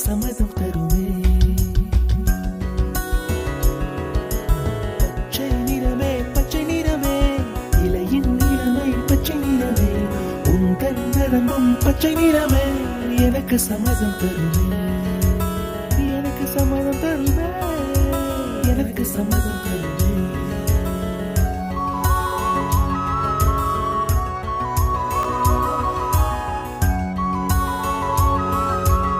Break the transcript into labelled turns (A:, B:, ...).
A: சம்மதம் தருமே. பச்சை நிறமே பச்சை நிறமே, இலையின் நிறமை பச்சை நிறமே, உந்தன் நிறமும் பச்சை நிறமே, எனக்கு சம்மதம் தருமே, எனக்கு சம்மதம் தருமே, எனக்கு சம்மதம் தருமே.